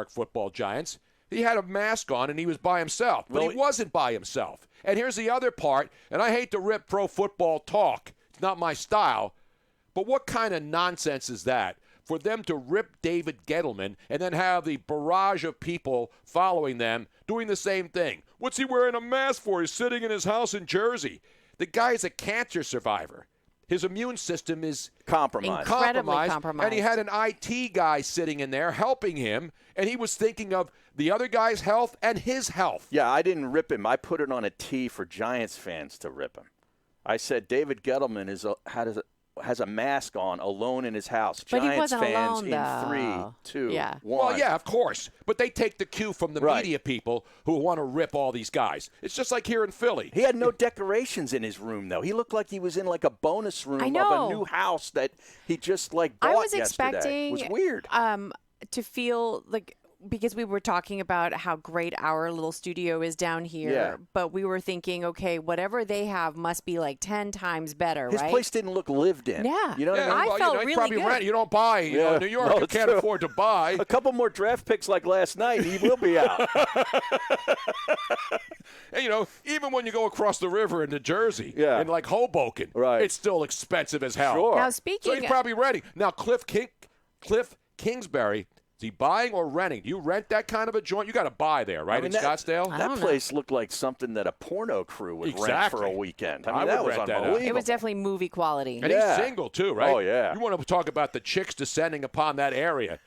football giants. He had a mask on and he was by himself, but he wasn't by himself. And here's the other part, and I hate to rip pro football talk. It's not my style, but what kind of nonsense is that? For them to rip David Gettleman and then have the barrage of people following them doing the same thing. What's he wearing a mask for? He's sitting in his house in Jersey. The guy is a cancer survivor. His immune system is incredibly compromised. And he had an IT guy sitting in there helping him, and he was thinking of the other guy's health and his health. Yeah, I didn't rip him. I put it on a tee for Giants fans to rip him. I said David Gettleman has a mask on alone in his house. But Giants he wasn't fans alone, in though. 3, 2, Yeah. 1. Well, yeah, of course. But they take the cue from the media people who want to rip all these guys. It's just like here in Philly. He had no decorations in his room, though. He looked like he was in like a bonus room of a new house that he just bought yesterday. I was expecting It was weird. To feel like, because we were talking about how great our little studio is down here, but we were thinking, okay, whatever they have must be like 10 times better, His right? place didn't look lived in. Yeah. You know what I mean? I felt he really probably good. rent. You don't buy. In New York, you can't afford to buy. A couple more draft picks like last night, he will be out. And, even when you go across the river into Jersey, in like Hoboken, it's still expensive as hell. Sure. Now, So he's probably renting. Now, Cliff Kingsbury, is he buying or renting? Do you rent that kind of a joint? You got to buy there, right, in Scottsdale? That place looked like something that a porno crew would rent for a weekend. I mean, that was unbelievable. It was definitely movie quality. And he's single, too, right? Oh, yeah. You want to talk about the chicks descending upon that area.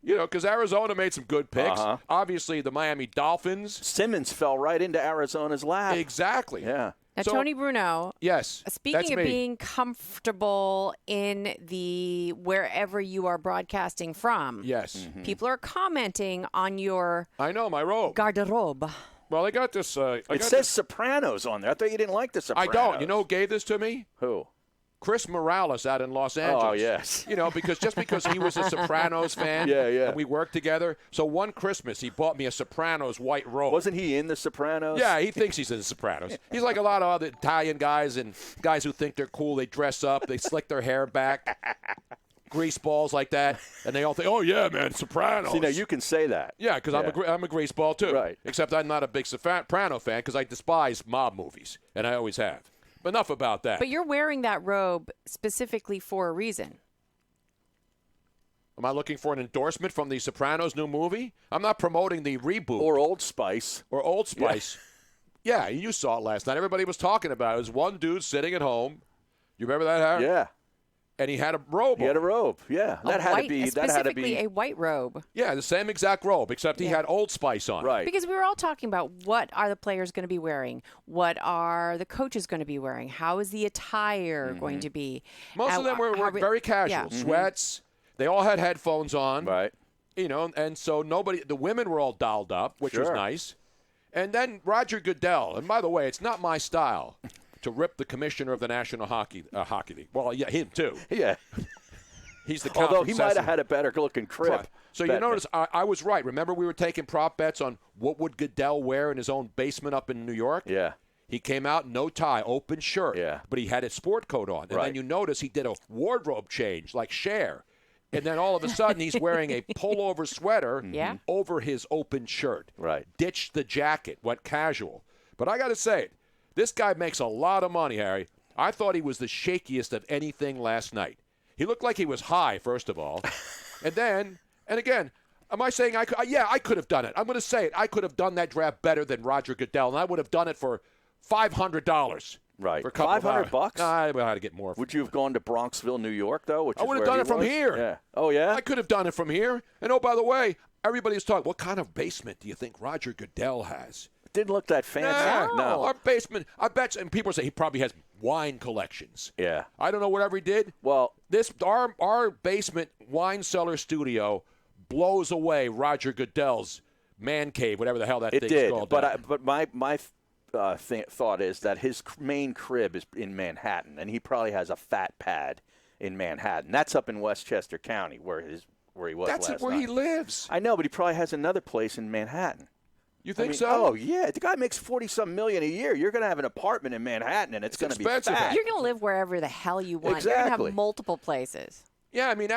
Because Arizona made some good picks. Obviously, the Miami Dolphins. Simmons fell right into Arizona's lap. Exactly. Yeah. Now, Tony Bruno. Yes. Speaking of being comfortable in the wherever you are broadcasting from. Yes. People are commenting on your I know, my robe. Garderobe. Well, I got this. It says Sopranos on there. I thought you didn't like the Sopranos. I don't. You know who gave this to me? Who? Chris Morales out in Los Angeles. Oh, yes. Because he was a Sopranos fan. Yeah. And we worked together. So one Christmas, he bought me a Sopranos white robe. Wasn't he in the Sopranos? Yeah, he thinks he's in the Sopranos. He's like a lot of other Italian guys and guys who think they're cool. They dress up. They slick their hair back. Grease balls like that. And they all think, oh, yeah, man, Sopranos. See, now you can say that. Yeah, because I'm a grease ball, too. Right. Except I'm not a big Soprano fan because I despise mob movies. And I always have. Enough about that. But you're wearing that robe specifically for a reason. Am I looking for an endorsement from the Sopranos new movie? I'm not promoting the reboot. Or Old Spice. Yeah, you saw it last night. Everybody was talking about it. It was one dude sitting at home. You remember that, Harry? Yeah. And he had a robe. He had a robe. Yeah. Specifically a white robe. Yeah, the same exact robe, except he had Old Spice on. Right. Because we were all talking about what are the players going to be wearing? What are the coaches going to be wearing? How is the attire going to be? Most of them were very casual. Sweats. They all had headphones on. Right. And so the women were all dolled up, which was nice. And then Roger Goodell. And by the way, it's not my style to rip the commissioner of the National Hockey League. Well, yeah, him too. Yeah. He's the Although he might have had a better looking crib. So you notice I was right. Remember we were taking prop bets on what would Goodell wear in his own basement up in New York? Yeah. He came out, no tie, open shirt. Yeah. But he had his sport coat on. And then you notice he did a wardrobe change like Cher. And then all of a sudden he's wearing a pullover sweater over his open shirt. Right. Ditched the jacket, went casual. But I got to say it. This guy makes a lot of money, Harry. I thought he was the shakiest of anything last night. He looked like he was high, first of all. And again, am I saying I could? Yeah, I could have done it. I'm going to say it. I could have done that draft better than Roger Goodell, and I would have done it for $500. Right. For $500? No, I would have to get more. Would you have gone to Bronxville, New York, though? I would have done it from here. Yeah. Oh, yeah? I could have done it from here. And, oh, by the way, everybody's talking, what kind of basement do you think Roger Goodell has? Didn't look that fancy. No. Our basement, I bet, and people say he probably has wine collections. Yeah. I don't know whatever he did. Well, our basement wine cellar studio blows away Roger Goodell's man cave, whatever the hell that thing's called. But my thought is that his main crib is in Manhattan, and he probably has a fat pad in Manhattan. That's up in Westchester County where he was last night. That's where he lives. I know, but he probably has another place in Manhattan. You think so? Oh, yeah. The guy makes $40-some million a year. You're going to have an apartment in Manhattan, and it's going to be fat. You're going to live wherever the hell you want. Exactly. You're going to have multiple places. Yeah, I mean,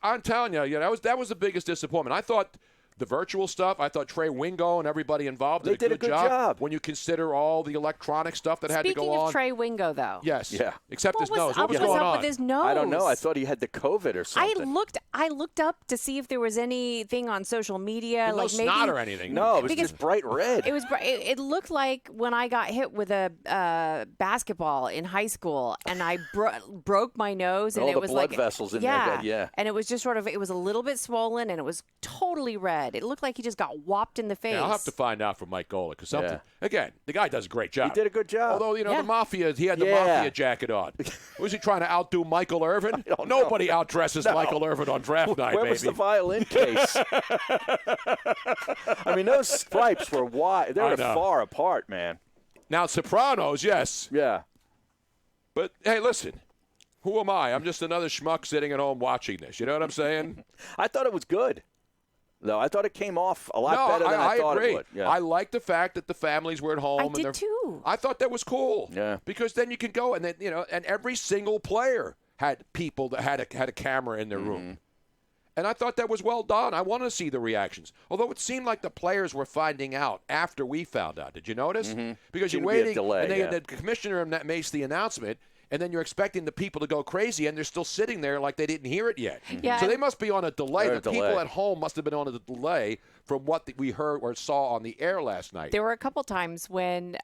I'm telling you, that was the biggest disappointment. I thought The virtual stuff, I thought Trey Wingo and everybody involved did a good job. When you consider all the electronic stuff that had to go on. Speaking of Trey Wingo, though. Yes. Yeah. Except his nose. What was going on? With his nose? I don't know. I thought he had the COVID or something. I looked up to see if there was anything on social media. No snot or anything. No, it was just bright red. It was. It looked like when I got hit with a basketball in high school, and I broke my nose, and all it the was blood like vessels in there. Yeah. And it was just sort of. It was a little bit swollen, and it was totally red. It looked like he just got whopped in the face. Yeah, I'll have to find out from Mike Golick because something. Yeah. Again, the guy does a great job. He did a good job. Although the Mafia, he had the Mafia jacket on. Was he trying to outdo Michael Irvin? Nobody outdresses Michael Irvin on draft night. Where was the violin case? I mean, those stripes were wide. They were far apart, man. Now, Sopranos, yes. Yeah. But, hey, listen. Who am I? I'm just another schmuck sitting at home watching this. You know what I'm saying? I thought it was good. No, I thought it came off a lot better than I thought agree. it would. Yeah. I like the fact that the families were at home. I did too. I thought that was cool. Yeah. Because then you can go and then and every single player had people that had a camera in their room. And I thought that was well done. I want to see the reactions. Although it seemed like the players were finding out after we found out. Did you notice? Because you're waiting, delay, and the commissioner makes the announcement, and then you're expecting the people to go crazy, and they're still sitting there like they didn't hear it yet. Yeah. So they must be on a delay. They're The people at home must have been on a delay from what we heard or saw on the air last night. There were a couple times when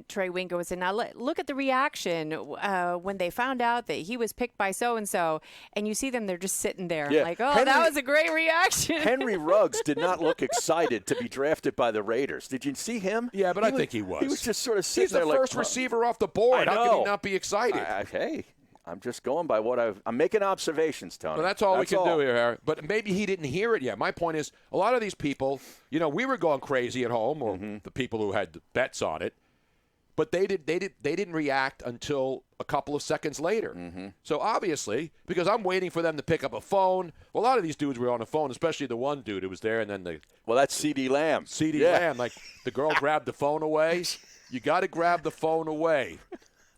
Trey Wingo was in. Now look at the reaction when they found out that he was picked by so and so, and you see them. They're just sitting there like, "Oh, that was a great reaction." Henry Ruggs did not look excited to be drafted by the Raiders. Did you see him? Yeah, but I think he was. He was just sort of sitting there like, he's the first receiver off the board. How can he not be excited? Hey, I'm just going by what I'm making observations, Tony. Well, that's all we can do here, Harry. But maybe he didn't hear it yet. My point is, a lot of these people, we were going crazy at home, or the people who had bets on it, but they didn't react until a couple of seconds later. So obviously, because I'm waiting for them to pick up a phone. Well, a lot of these dudes were on the phone, especially the one dude who was there, and then that's C.D. Lamb. C.D. Lamb, like the girl grabbed the phone away. You got to grab the phone away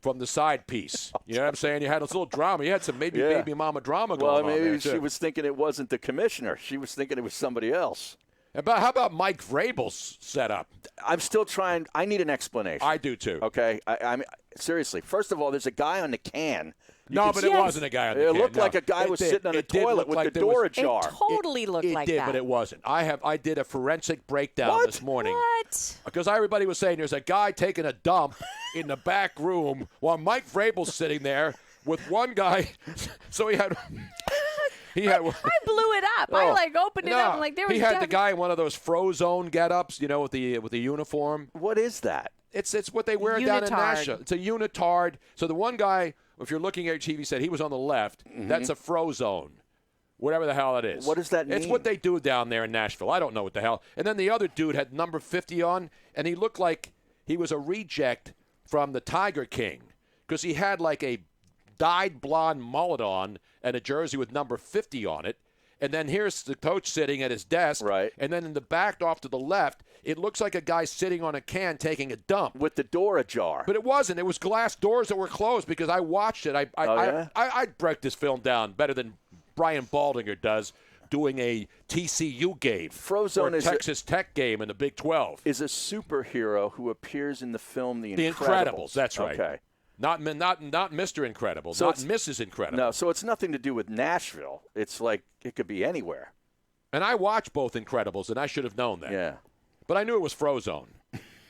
from the side piece. You know what I'm saying? You had this little drama. You had some baby mama drama going on. Well, maybe she was thinking it wasn't the commissioner. She was thinking it was somebody else. How about Mike Vrabel's setup? I'm still trying. I need an explanation. I do too. Okay? I mean, seriously. First of all, there's a guy on the can. It wasn't a guy on the can. It looked like a guy was sitting on a toilet with the door ajar. It totally looked like that. It did, but it wasn't. I did a forensic breakdown this morning. What? Because everybody was saying there's a guy taking a dump in the back room while Mike Vrabel's sitting there with one guy. So he had... I blew it up. I opened it up. And there was. He had the guy in one of those Frozone get-ups, with the uniform. What is that? It's what they wear down in Nashville. It's a unitard. So the one guy, if you're looking at TV, said he was on the left. That's a Frozone, whatever the hell it is. What does that mean? It's what they do down there in Nashville. I don't know what the hell. And then the other dude had number 50 on, and he looked like he was a reject from the Tiger King because he had like a dyed blonde mullet on and a jersey with number 50 on it. And then here's the coach sitting at his desk. Right. And then in the back off to the left, it looks like a guy sitting on a can taking a dump. With the door ajar. But it wasn't. It was glass doors that were closed because I watched it. I'd break this film down better than Brian Baldinger does doing a TCU game. Frozone or a Texas Tech game in the Big 12. Is a superhero who appears in the film The Incredibles. The Incredibles, that's right. Okay. Not Mr. Incredible, so not Mrs. Incredible. No, so it's nothing to do with Nashville. It's like it could be anywhere. And I watched both Incredibles, and I should have known that. Yeah. But I knew it was Frozone.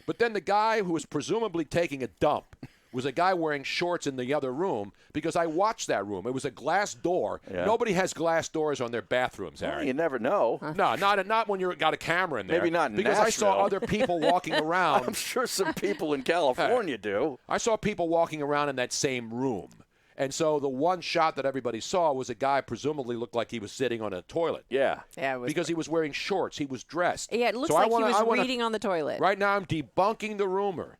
But then the guy who was presumably taking a dump was a guy wearing shorts in the other room because I watched that room. It was a glass door. Yeah. Nobody has glass doors on their bathrooms, Harry. Well, you never know. No, not when you've got a camera in there. Maybe not in because Nashville. I saw other people walking around. I'm sure some people in California do. I saw people walking around in that same room. And so the one shot that everybody saw was a guy presumably looked like he was sitting on a toilet. Yeah. Because he was wearing shorts. He was dressed. Yeah, it looks like he was reading on the toilet. Right now I'm debunking the rumor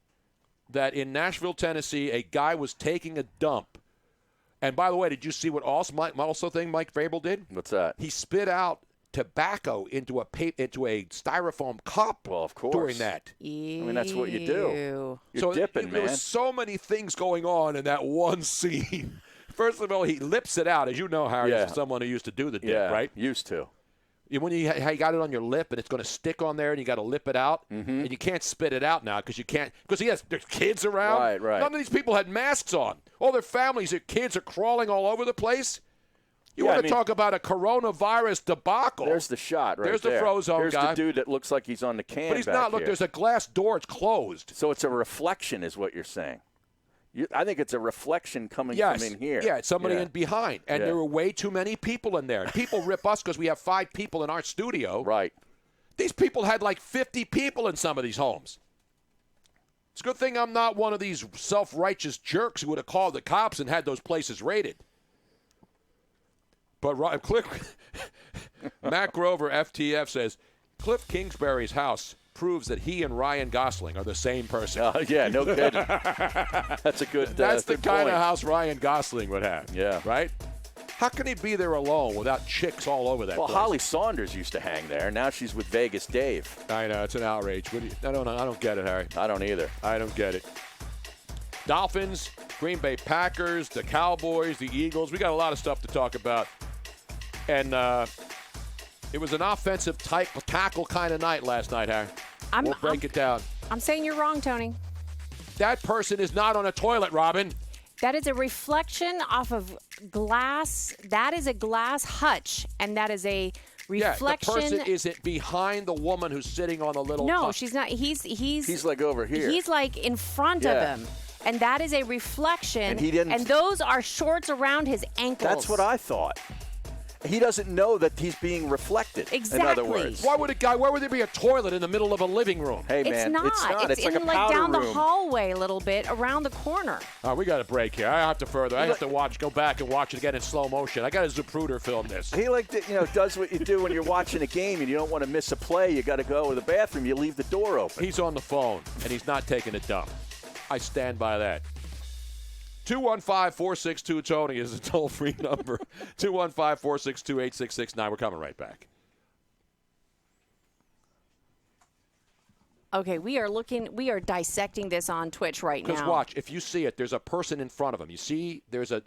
that in Nashville, Tennessee, a guy was taking a dump. And by the way, did you see what Mike Vrabel did? What's that? He spit out tobacco into a styrofoam cup. Well, of course. During that. Ew. I mean, that's what you do. You're dipping, man. There were so many things going on in that one scene. First of all, he lips it out. As you know, Harry, is someone who used to do the dip, right? Used to. When you got it on your lip and it's going to stick on there and you got to lip it out, and you can't spit it out now because there's kids around. Right. None of these people had masks on. All their families, their kids are crawling all over the place. You want to talk about a coronavirus debacle? There's the shot right there. There's the Frozone guy. There's the dude that looks like he's on the can. But he's not. Look, there's a glass door. It's closed. So it's a reflection, is what you're saying. I think it's a reflection coming from in here. Yeah, it's somebody in behind. And there were way too many people in there. And people rip us because we have 5 people in our studio. Right. These people had like 50 people in some of these homes. It's a good thing I'm not one of these self-righteous jerks who would have called the cops and had those places raided. But Matt Grover, FTF, says, Cliff Kingsbury's house proves that he and Ryan Gosling are the same person. Yeah, no kidding. That's a good That's the good kind point. of house Ryan Gosling would have. Yeah. Right? How can he be there alone without chicks all over that place? Well, Holly Saunders used to hang there. Now she's with Vegas Dave. I know. It's an outrage. I don't get it, Harry. I don't either. I don't get it. Dolphins, Green Bay Packers, the Cowboys, the Eagles. We got a lot of stuff to talk about. And it was an offensive tackle kind of night last night, Harry. We'll break it down. I'm saying you're wrong, Tony. That person is not on a toilet, Robin. That is a reflection off of glass. That is a glass hutch, and that is a reflection. Yeah, the person isn't behind the woman who's sitting on the little. No, she's not. He's like over here. He's like in front of him, and that is a reflection. And he didn't. And those are shorts around his ankles. That's what I thought. He doesn't know that he's being reflected. Exactly. In other words, why would there be a toilet in the middle of a living room? Hey man, it's not. It's like in a powder down room. the hallway a little bit, around the corner. We got a break here. I have to go back and watch it again in slow motion. I got a Zapruder film this. He does what you do when you're watching a game and you don't want to miss a play. You got to go to the bathroom. You leave the door open. He's on the phone and he's not taking a dump. I stand by that. 215-462-TONY is the toll-free number. 215-462-8669. We're coming right back. Okay, we are dissecting this on Twitch right now. Because watch, if you see it, there's a person in front of him. You see there's a